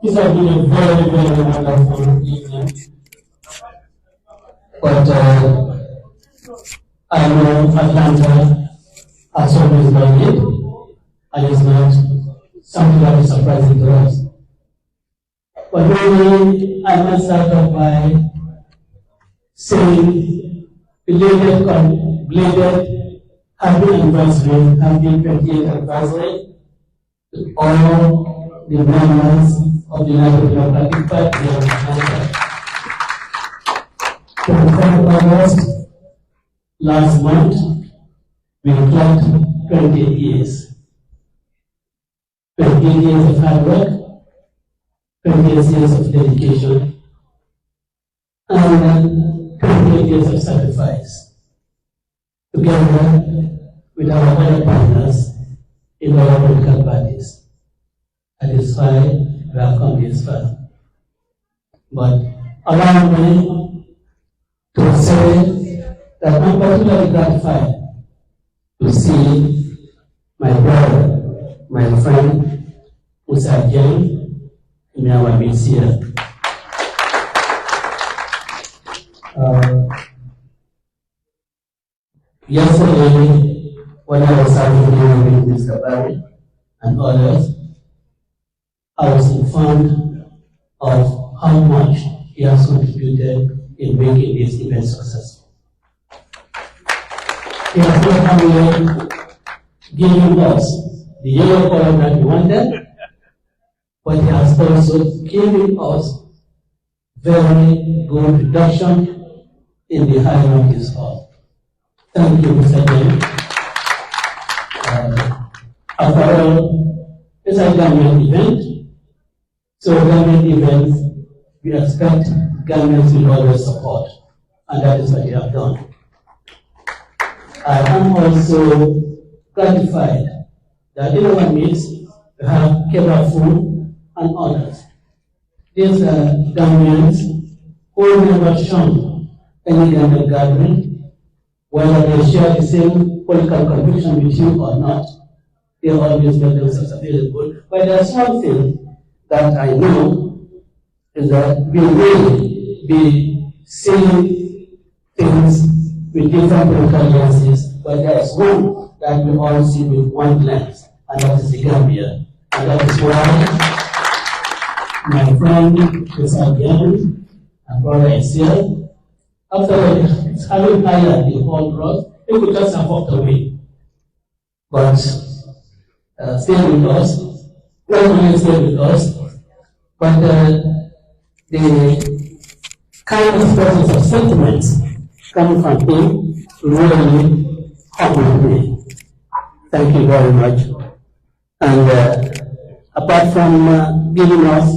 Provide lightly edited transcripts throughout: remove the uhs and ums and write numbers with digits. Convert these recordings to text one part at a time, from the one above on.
This has been a very, very wonderful evening. But I know Atlanta has always done it, and it's not something that is surprising to us. But really, I must start off by saying belated happy anniversary, happy 20th anniversary to all the members of the United Democratic Party of Atlanta. 24th August last month, we clocked 28 years. 28 years of hard work, 28 years of dedication, and 28 years of sacrifice, together with our other partners in our political parties. That is why we have come this far. But allow me to say that I'm particularly gratified to see my brother, my friend, H.E Ousainou in our midst here. Yesterday, when I was having with Mr. Barry and others, I was informed of how much he has contributed in making this event successful. He has not only given us the yellow color that we wanted, but he has also given us very good reduction in the height of his hall. Thank you, Mr. James. After all, it's a Gambian event, so Gambian events, we expect Gambians will always support, and that is what you have done. I am also gratified that in our midst we have Kebafu and others. These are Gambians who have never shown any Gambian gathering, whether they share the same political conviction with you or not. They always make themselves available. But there's one thing that I know is that we will be seeing things with different political lenses, but there is one that we all see with one lens, and that is the Gambia. And that is why my friend H.E Ousainou and brother is here. After having hired the whole road, he could just have walked away. But stay with us, not only stay with us, but the kind of process of sentiments coming from him really humbled me. Thank you very much. And apart from giving us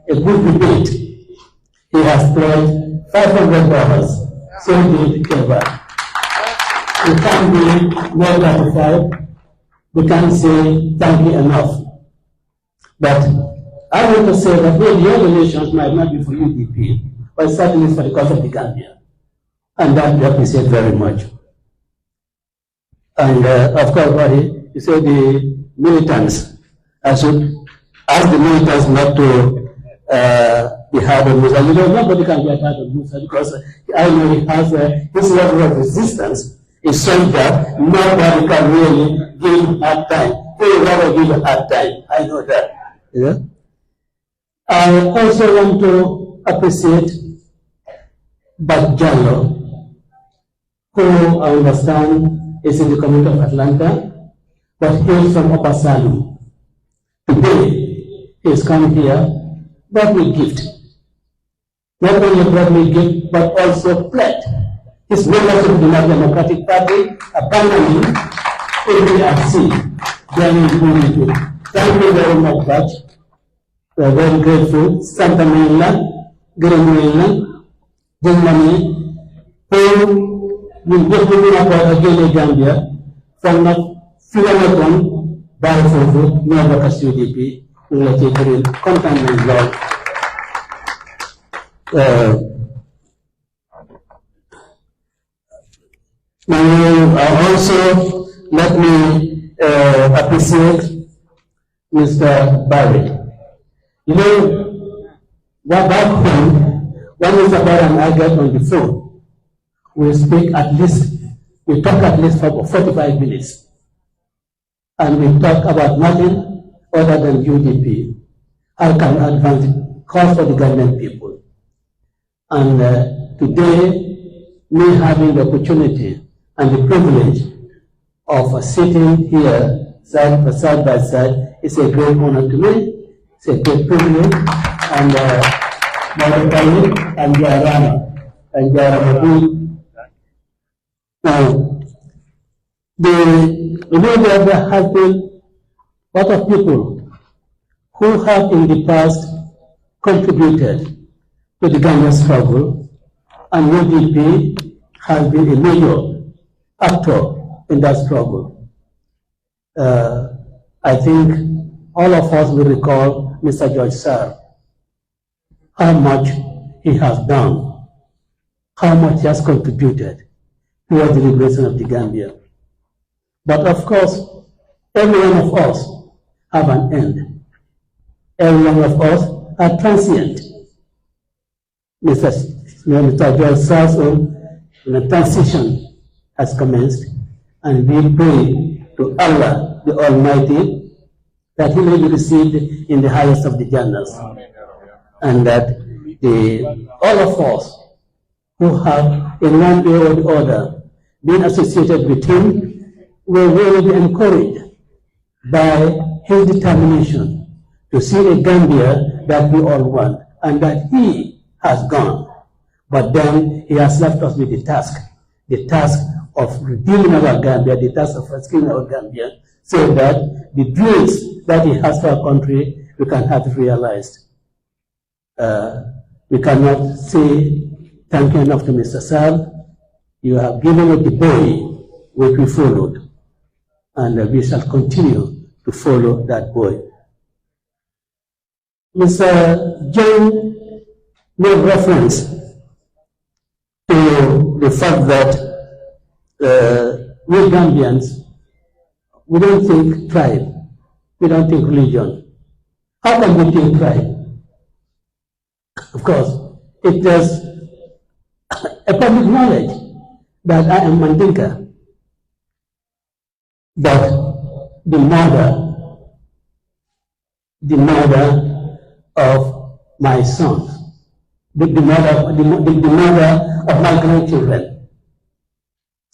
a good debate, he has pledged $500. So he came back. We can't be more gratified. We can't say thank you enough. But I want to say that maybe your donations might not be for UDP, but certainly for the cause of the Gambia. And that we appreciate very much. And of course, Barry, you say the militants, I should ask the militants not to be hard on Musa. You know, nobody can be hard on Musa because I know he has his level of resistance is such that nobody can really give him a hard time. He will never give a hard time. I know that. Yeah? I also want to appreciate Jallo, who I understand is in the community of Atlanta, but hails from Upper Salem. Today, he has come here, brought me a gift. Not only brought me a gift, but also pledged his membership of the United Democratic Party, abandoning APRC. Thank you very much, Bach. We are very grateful. Santa Maria, Gremlina, Jumani, who will get me about again Gambia from the Filaton, Balfour, Nova UDP, who will take it in contact law. Also, let me appreciate Mr. Barry. You know, Well, back home, when Mr. Barr and I get on the phone, we talk at least for 45 minutes. And we talk about nothing other than UDP. How can we advance the cause for the Gambian people? And today, me having the opportunity and the privilege of sitting here side by side is a great honor to me. It's a great privilege. And and Jarama and Jarama. Now, there have been a lot of people who have in the past contributed to the Gambian struggle, and UDP has been a major actor in that struggle. I think all of us will recall Mr. George Sarr, how much he has done, how much he has contributed towards the liberation of the Gambia. But of course, every one of us have an end. Every one of us are transient. Mr. George Sarr's own transition has commenced, and we pray to Allah, the Almighty, that he may be received in the highest of the Jannahs. And that all of us who have in one way or the other been associated with him will really be encouraged by his determination to see a Gambia that we all want, and that he has gone. But then he has left us with the task of redeeming our Gambia, the task of rescuing our Gambia, so that the dreams that he has for our country, we can have it realized. We cannot say thank you enough to Mr. Sarr. You have given us the boy which we followed, and we shall continue to follow that boy. Mr. John made reference to the fact that we Gambians, we don't think tribe, we don't think religion. How can we think tribe? Of course, it is a public knowledge that I am Mandinka, but the mother of my sons, the mother of my grandchildren,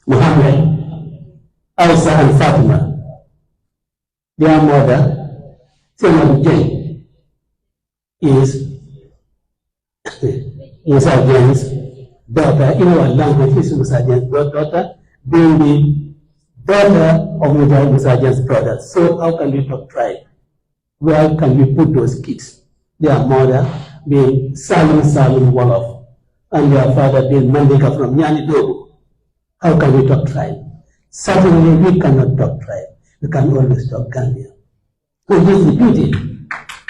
Muhammad, Aisha and Fatima, their mother, Zainab Jane, is Musa Jain's daughter. In our language, is Musa Jain's daughter, being the daughter of Musa Jain's brother. So how can we talk tribe? Where can we put those kids? Their mother being Salim Wolof, and their father being Mandika from Nyani Dogo. How can we talk tribe? Certainly we cannot talk tribe. We can always talk Gambia. So this is the beauty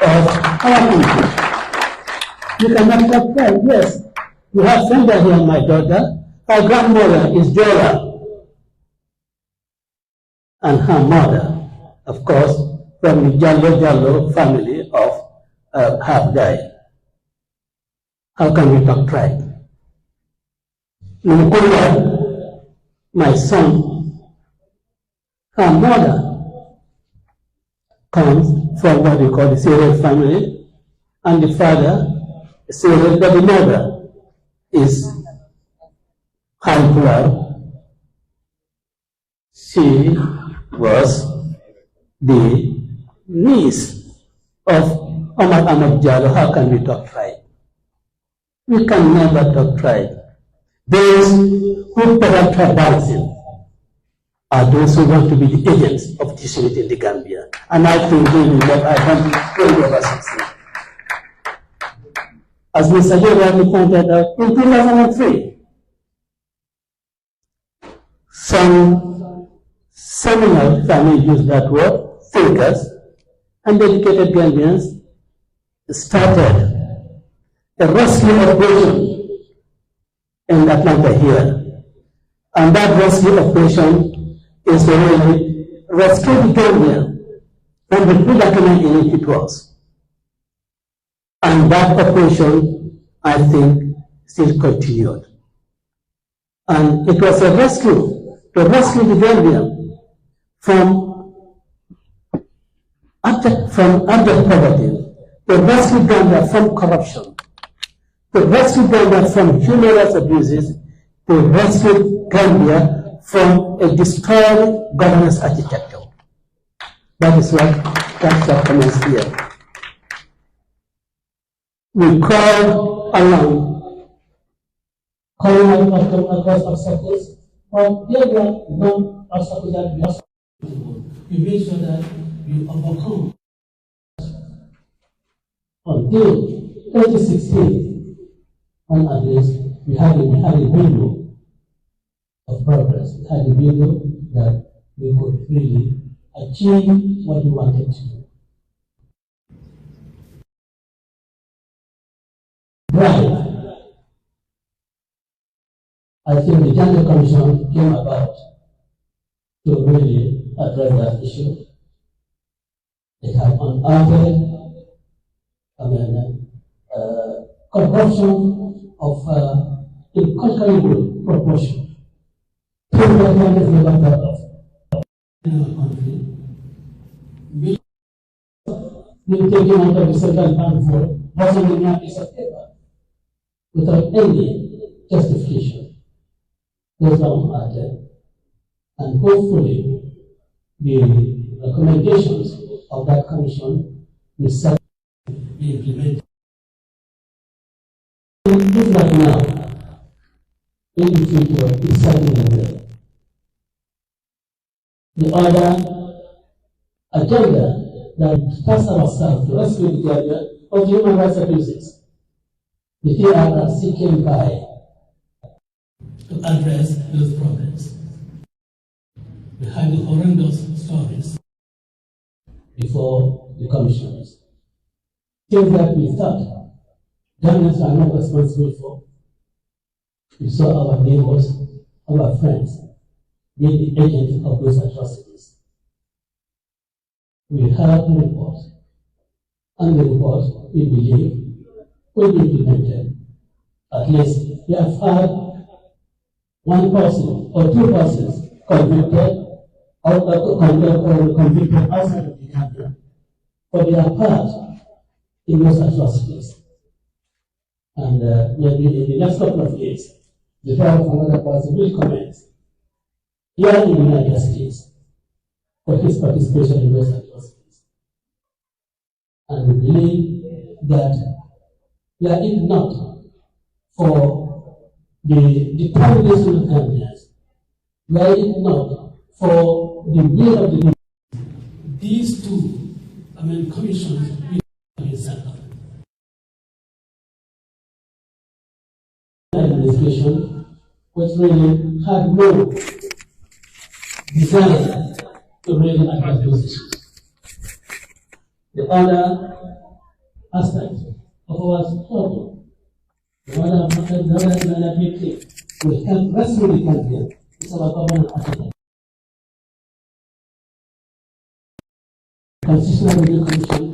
of our country. You cannot talk tribe, yes. You have Senda here, my daughter. Her grandmother is Jola. And her mother, of course, from the Jallo family of half-died. How can we talk tribe? Numukulia, my son, her mother comes from what we call the Syrian family, and the father is Syrian, but the mother is Hanpura. She was the niece of Ahmad Jallo. How can we talk tribe? We can never talk tribe. Those who peddle tribalism are those who want to be the agents of disunity in the Gambia. And I think they will never succeed. As Mr. Joe pointed out, in 2003, some seminal, if I may use that word, thinkers and dedicated Gambians started a rescue operation in Atlanta here. And that rescue operation is to really rescue the Gambia from the predicament in which it was. And that operation, I think, still continued. And it was a rescue, to rescue the Gambian from abject poverty, to rescue Gambia from corruption, to rescue Gambia from human rights abuses, to rescue Gambia from a destroyed governance architecture. That's what comments here. We call along, calling out across obstacles, but there were no obstacles that we also we make sure that we overcome. Until 2016, on address, we had a window of progress. We had a window that we could really achieve what we wanted to do. Right. I think the Gender Commission came about to really address that issue. It had unearthed corruption of incalculable proportion. People that have never heard of. In our country, we been taken out of the central bank for doesn't a piece of paper without any justification. Those are unearthed. And hopefully the recommendations of that commission will be implemented. Look right now, in the future, is certainly there. The other agenda that we task ourselves to rescue the area of human rights abuses. The TRRC came by to address those problems. We had the horrendous stories before the commissioners. Things that we thought Gambians are not responsible for. We saw our neighbors, our friends, being the agents of those atrocities. We heard the report, and the report, we believe, will be implemented. At least we have had one person or two persons convicted outside of the Gambia for their part in those atrocities. And maybe in the next couple of years, the trial of another person will commence here in the United States for his participation in those atrocities. And we believe that were it not for the determination of Gambians, were it not for the will of the people, these two commissions will be set up. Administration which really had no desire to really address those issues. The other aspect of our struggle, the other big thing, will help rescue the country is our government architect. Constitutional Review Commission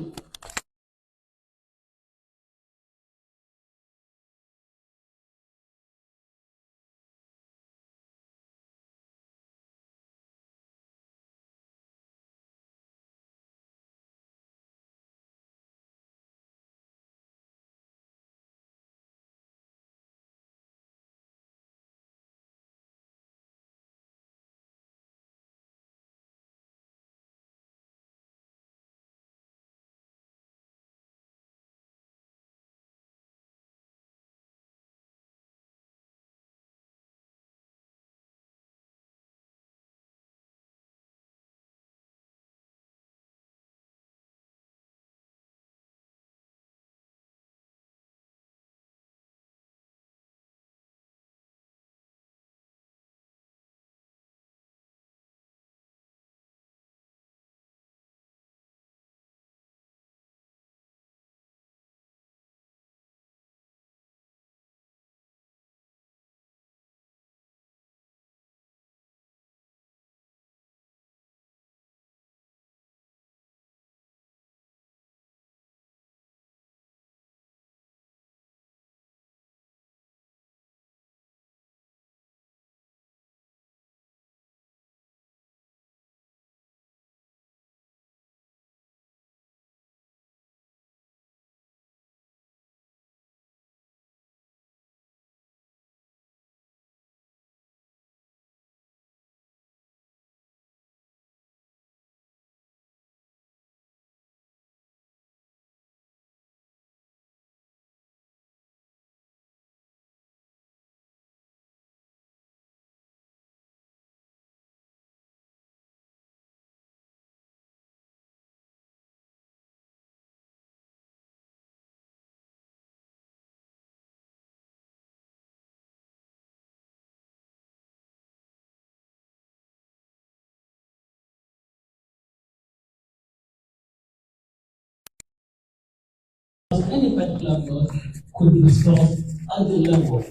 because any particular clause could be discussed at the level of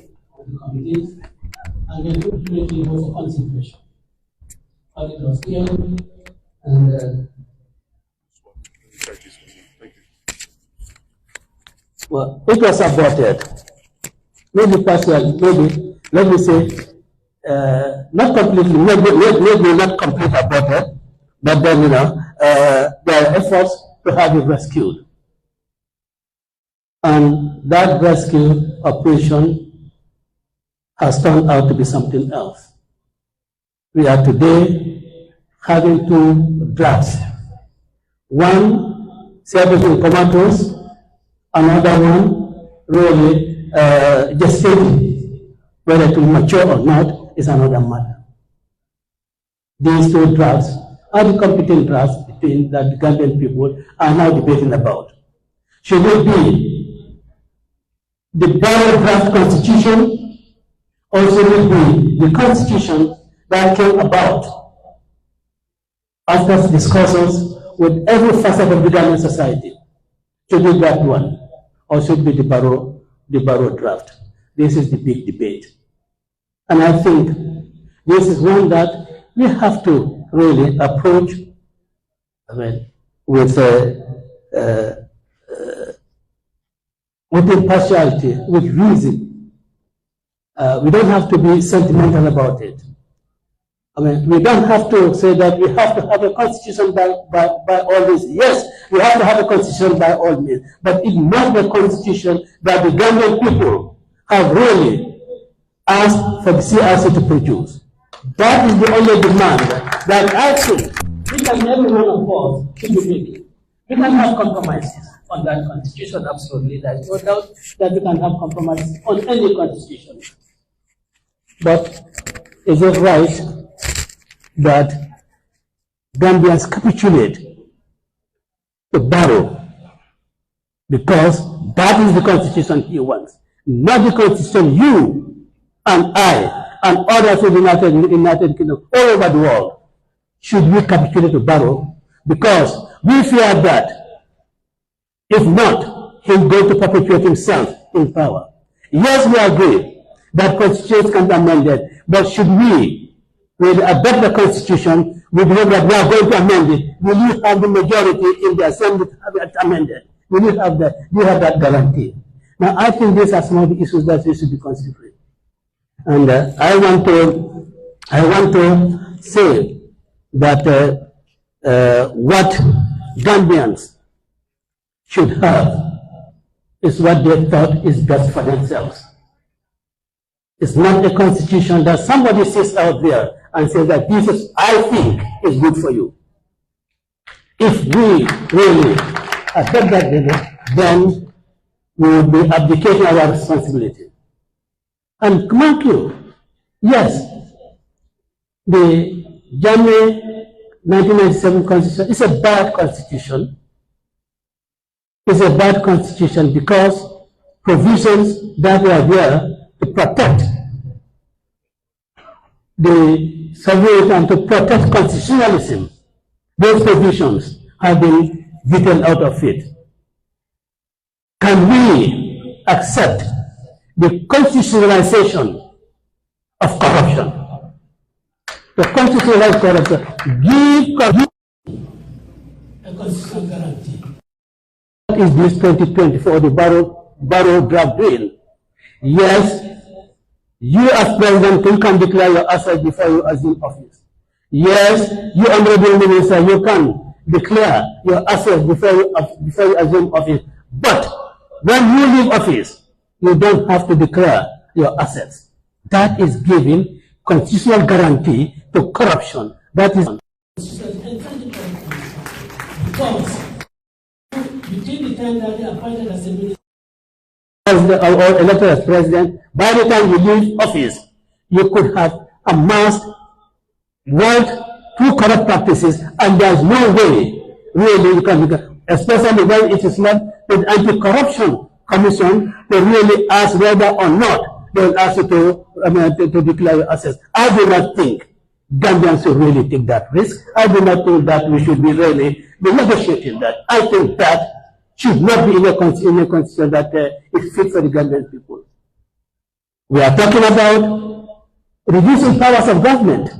the committee and then ultimately go for consideration. It was clear, and well, it was aborted. Maybe partially, maybe, let me say, not completely, maybe not completely aborted, but then, you know, there are efforts to have it rescued. And that rescue operation has turned out to be something else. We are today having two drafts. One, serving tomatoes, another one, really gestating. Whether it will mature or not is another matter. These two drafts are the competing drafts between that the Gambian people are now debating about. Should it be the Barrow draft constitution, or should it be the constitution that came about after discussions with every facet of the Gambian society? Should it be that one, or should it be the Barrow draft? This is the big debate. And I think this is one that we have to really approach with impartiality, with reason. We don't have to be sentimental about it. I mean, we don't have to say that we have to have a constitution by all means. Yes, we have to have a constitution by all means, but it must be a constitution that the Gambian people have really asked for the CRC to produce. That is the only demand that I think each and every one of us should be making. We can have compromises on that constitution, absolutely. There is no doubt that we can have compromises on any constitution. But is it right that Gambians capitulate to Barrow because that is the constitution he wants, not the constitution you and I and others in the United Kingdom all over the world? Should we capitulate to Barrow? Because we fear that if not, he's going to perpetuate himself in power. Yes, we agree that constitutions can be amended, but should we really adopt the constitution, we believe that we are going to amend it, will you have the majority in the assembly to have it amended? Will you have that guarantee? Now, I think these are some of the issues that we should be considering. And I want to say that what Gambians should have is what they thought is best for themselves. It's not a constitution that somebody sits out there and says that this is, I think, is good for you. If we really accept that, then we will be abdicating our responsibility. And mark you, yes, the January 1997 Constitution is a bad constitution. It's a bad constitution because provisions that were there to protect the sovereignty and to protect constitutionalism, those provisions have been written out of it. Can we accept the constitutionalization of corruption? The constitutionalized corruption give a constitutional guarantee. What is this 2024, the Barrow draft bill? Yes, you as president, you can declare your assets before you assume office. Yes, you honorable minister, you can declare your assets before you assume office. But when you leave office, you don't have to declare your assets. That is giving constitutional guarantee to corruption. That is because between the time that they are appointed as a minister or elected as president, by the time you leave office, you could have amassed wealth through corrupt practices, and there's no way really you can, especially when it is left with anti-corruption commission to really ask whether or not they will ask you to declare your assets. I do not think Gambians should really take that risk. I do not think that we should be really negotiating that. I think that should not be in a constitution that is fit for the Gambian people. We are talking about reducing powers of government.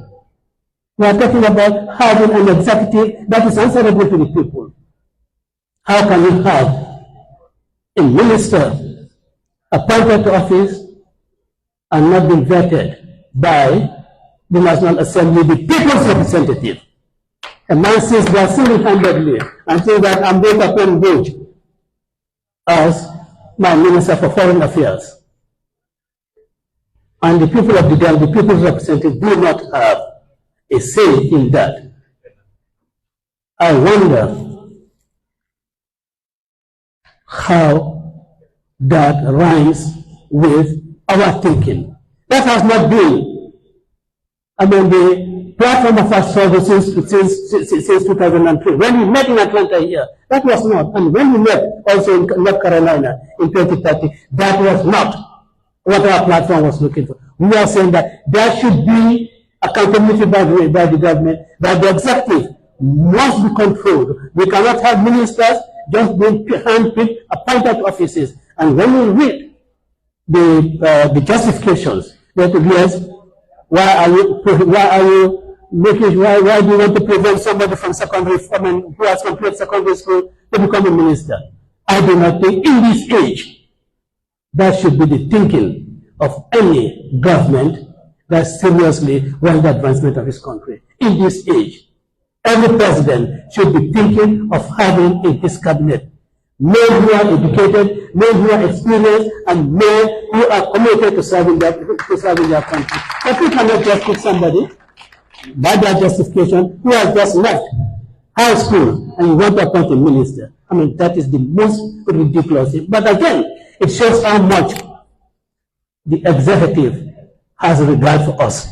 We are talking about having an executive that is answerable to the people. How can you have a minister appointed to office and not be vetted by the National Assembly, the people's representative? A man says that single-handedly and says that I'm going to appoint Gage as my Minister for Foreign Affairs. And the people of the Gambia, the people's representatives, do not have a say in that. I wonder how that rhymes with our thinking. That has not been, the platform of our struggle since 2003. When we met in Atlanta here, that was not. And when we met also in North Carolina in 2030, that was not what our platform was looking for. We are saying that there should be accountability by the government, that the executive must be controlled. We cannot have ministers just being handpicked, appointed offices. And when we read the justifications, that yes, why do you want to prevent somebody from who has completed secondary school to become a minister? I do not think in this age that should be the thinking of any government that seriously wants the advancement of his country. In this age, every president should be thinking of having in his cabinet men who are educated, men who are experienced, and men who are committed to serving their country. But we cannot just pick somebody by their justification who has just left high school and you want to appoint a minister. That is the most ridiculous thing. But again, it shows how much the executive has regard for us.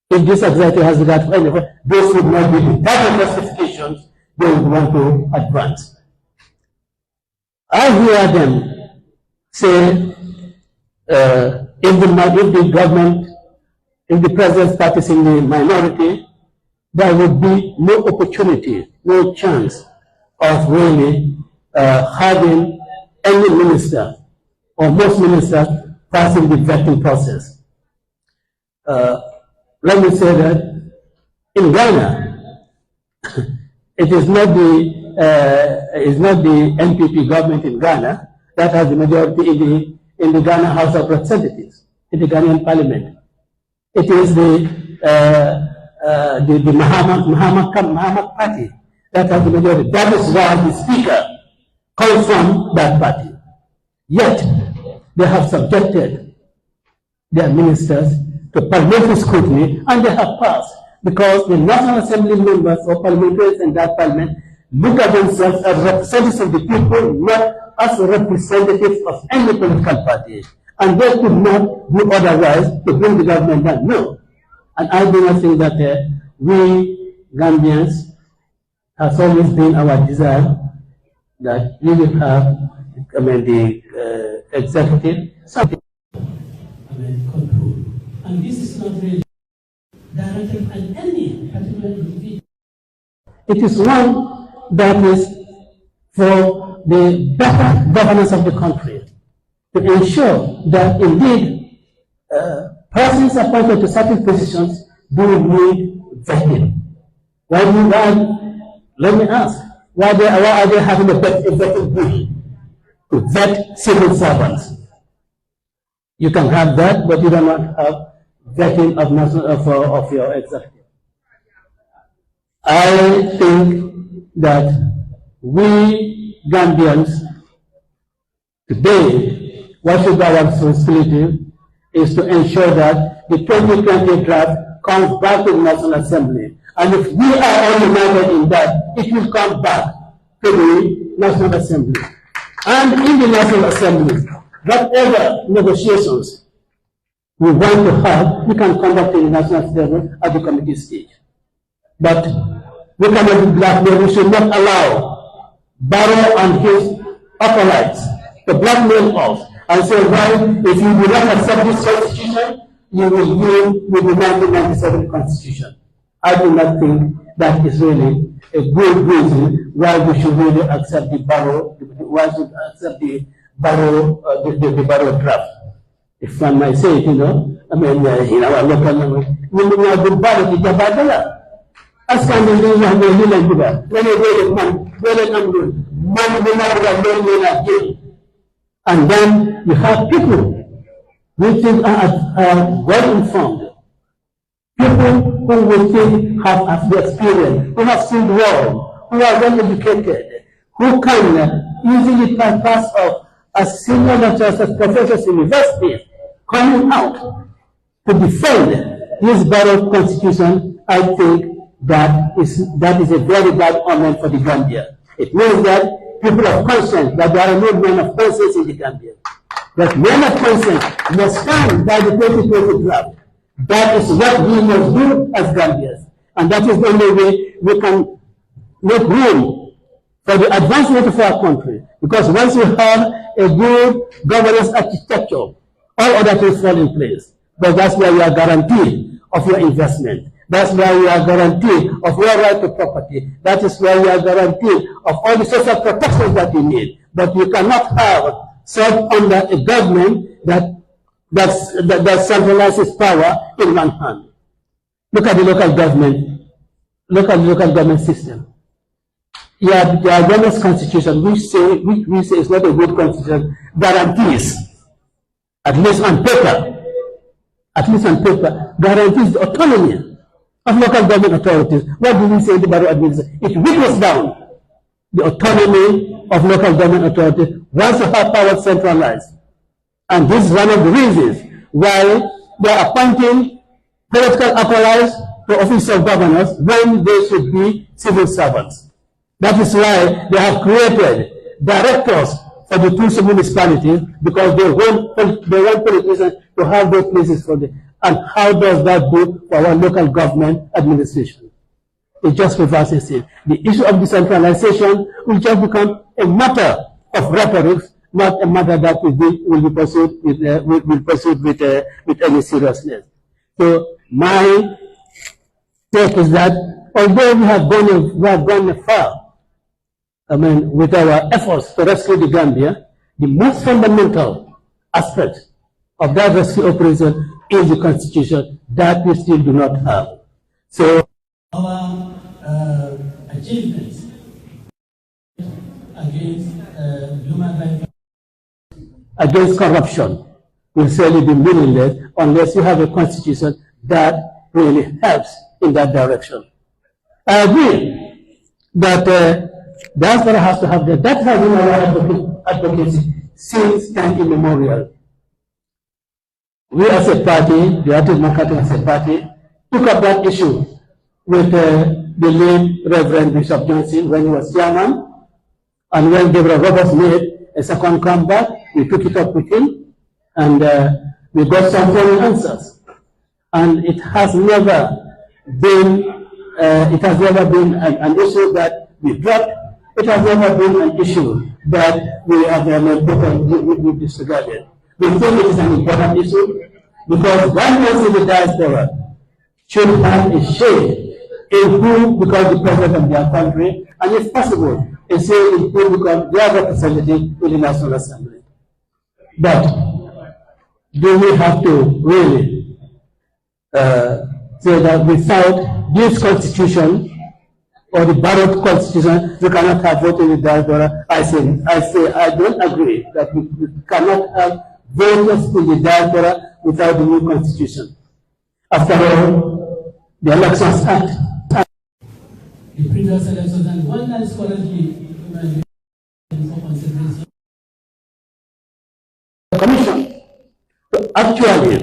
If this executive has regard for anyone, those would not be the type of justifications they would want to advance. I hear them say, if the government, if the president's party is in the minority, there would be no opportunity, no chance of really having any minister or most ministers passing the vetting process. Let me say that in Ghana, it is not the NPP government in Ghana that has the majority in the Ghana House of Representatives, in the Ghanaian Parliament. It is the Mahama party that has the majority. That is why the speaker comes from that party. Yet, they have subjected their ministers to parliamentary scrutiny, and they have passed because the National Assembly members or parliamentarians in that parliament look at themselves as representatives of the people, not as representatives of any political party. And they could not do otherwise to bring the government down. No. And I do not think that we Gambians has always been our desire that we will have, the executive something control. And this is not really directed at any particular individual. It is one that is for the better governance of the country, to ensure that indeed persons appointed to certain positions do need vetting. Let me ask, why are they having a vetting bill to vet civil servants? You can have that, but you do not have vetting of your executive. I think that we Gambians today, what should be our responsibility is to ensure that the 2020 draft comes back to the National Assembly. And if we are all united in that, it will come back to the National Assembly. And in the National Assembly, whatever negotiations we want to have, we can conduct in the National Assembly at the committee stage. But we cannot be blackmailed. We should not allow Barrow and his acolytes to blackmail us and say, well, if you do not accept this constitution, you will deal with the 1997 constitution. I do not think that is really a good reason why we should really accept the barrow, why should accept the barrow, the barrow draft. If one might say it, I mean, in our local language, we will not do barrow to Jabadala. As can be done when you like that. When you wait a man, man will not be and then you have people who think are well informed. People who we think have the experience, who have seen the world, who are well educated, who can easily pass off as senior lecturers, as professors in universities, coming out to defend this barrow constitution. I think that is a very bad omen for the Gambia. It means that people of conscience, that there are no men of conscience in the Gambia. That men of conscience must stand by the 2020 draft. That is what we must do as Gambians. And that is the only way we can make room for the advancement of our country. Because once you have a good governance architecture, all other things fall in place. But that's where you are guaranteed of your investment. That's where you are guaranteed of your right to property. That is where you are guaranteed of all the social protections that you need. But you cannot have served under a government that centralizes power in one hand. Look at the local government system. Yeah, the government's constitution, we say it's not a good constitution, guarantees, at least on paper, guarantees the autonomy of local government authorities. What do we say in the barrow administration? It whittles down the autonomy of local government authorities once you have power centralized. And this is one of the reasons why they are appointing political acolytes to office of governors when they should be civil servants. That is why they have created directors for the two municipalities, because they want politicians to have those places for them. And how does that do for our local government administration? It just reverses it. The issue of decentralization will just become a matter of rhetoric, not a matter that will be pursued with any seriousness. So my take is that although we have gone far, I mean, with our efforts to rescue the Gambia, the most fundamental aspect of that rescue operation is the constitution that we still do not have. So our achievements against human rights, against corruption, will certainly be meaningless unless you have a constitution that really helps in that direction. I agree that diaspora has to have that has been our advocacy since time immemorial. We as a party, the Active Marketing as a party, took up that issue with the late Reverend Bishop Johnson when he was chairman, and when Deborah Roberts made a second comeback, we took it up with him, and we got some foreign answers. And it has never been an issue that we dropped. It has never been an issue that we have we disregarded. We think it is an important issue because one person in the diaspora should have a share in who becomes the president of their country, and if possible, a say in who becomes their representative in the National Assembly. But do we have to really say that without this constitution or the barrow constitution, we cannot have vote in the diaspora? I say I don't agree that we cannot have voters in the diaspora without the new constitution. After all, the Elections Act, the previous elections, and one that is currently for consideration. The Commission to actually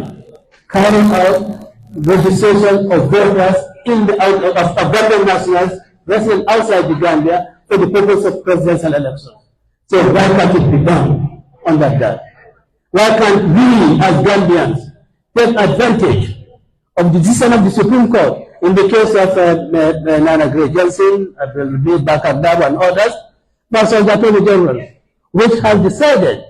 carry out registration of voters in the of Gambian nationals resident outside the Gambia for the purpose of presidential elections. So why can't it be done under that? Why can't we as Gambians take advantage of the decision of the Supreme Court in the case of Nana Gray Johnson, Bakar Darboe and others, versus the Attorney General, which has decided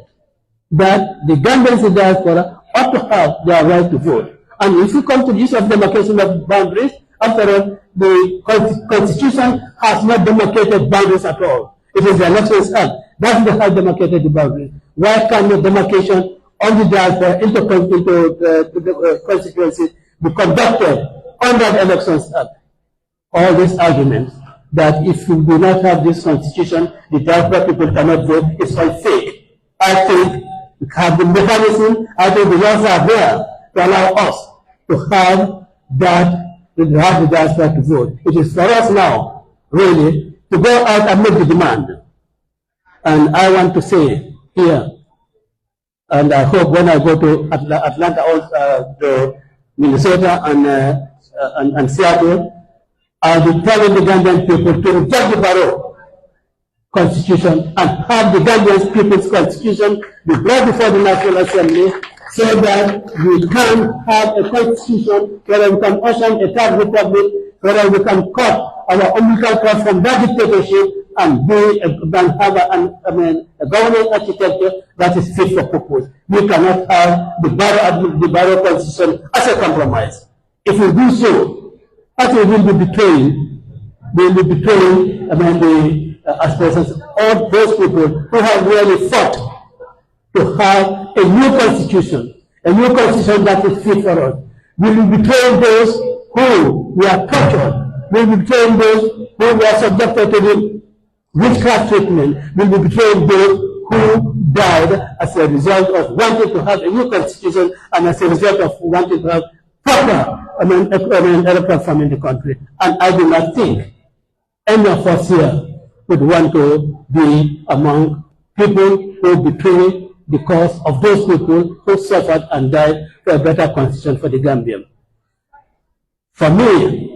that the Gambians in diaspora ought to have their right to vote. And if you come to the issue of demarcation of boundaries, After all, the Constitution has not demarcated boundaries at all. It is the Elections Act that has demarcated the boundaries. Why can't the demarcation on the diaspora into the constituency be conducted under the Elections Act? All these arguments that if you do not have this constitution, the diaspora people cannot vote is all fake. I think we have the mechanism, I think the laws are there to allow us to have that, to have the diaspora to vote. It is for us now, really, to go out and make the demand. And I want to say here, and I hope when I go to Atlanta, to Minnesota and Seattle, I'll be telling the Gambian people to reject the Barrow Constitution and have the Gambian people's Constitution be brought before the National Assembly so that we can have a Constitution where we can usher a third republic, where we can cut our umbilical cord from that dictatorship and have a government architecture that is fit for purpose. We cannot have the Barrow Constitution as a compromise. If we do so, what we will be betraying, the aspirations of all those people who have really fought to have a new constitution that is fit for us. We will betray those who were tortured. We will betray those who were subjected to the witchcraft treatment. We will betray those who died as a result of wanting to have a new constitution and as a result of wanting to have proper electoral reform in the country. And I do not think any of us here would want to be among people who betray the cause of those people who suffered and died for a better constitution for the Gambian. For me,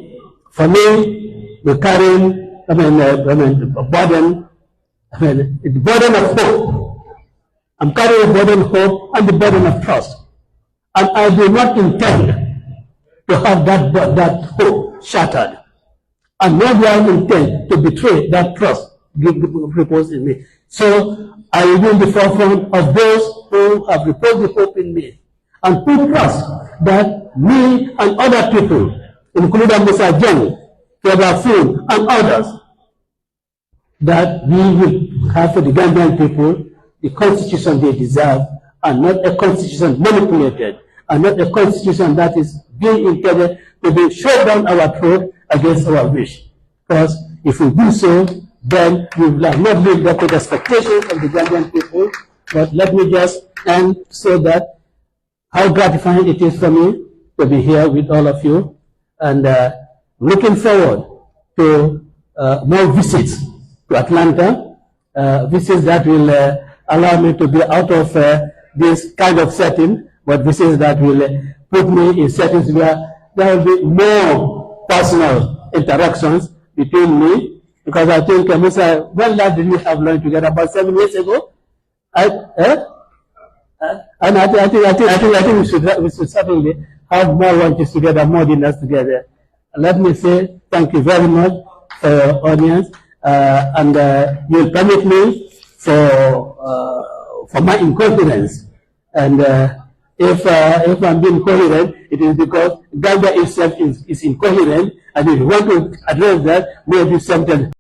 we're carrying a burden, the burden of hope. I'm carrying a burden of hope and the burden of trust. And I do not intend to have that hope shattered. And nor do I intend to betray that trust reposed in me. So I will be in the forefront of those who have reposed the hope in me and who trust that me and other people, including Mr. Jeng, Kebafun, and others, that we will have for the Gambian people the constitution they deserve and not a constitution manipulated and not a constitution that is being intended to be shoved down our throat against our wish. Because if we do so, then we will have not lived up to the expectations of the Gambian people. But let me just end so that how gratifying it is for me to be here with all of you, and looking forward to more visits to Atlanta, visits that will allow me to be out of this kind of setting, but visits that will put me in settings where there will be more personal interactions between me, because I think, Mr. When last did we have lunch together? About 7 years ago? And I think we should certainly have more lunches together, more dinners together. Let me say thank you very much for your audience, and you'll permit me for my incoherence. And if I'm being coherent, it is because Gambia itself is incoherent, and if you want to address that, maybe something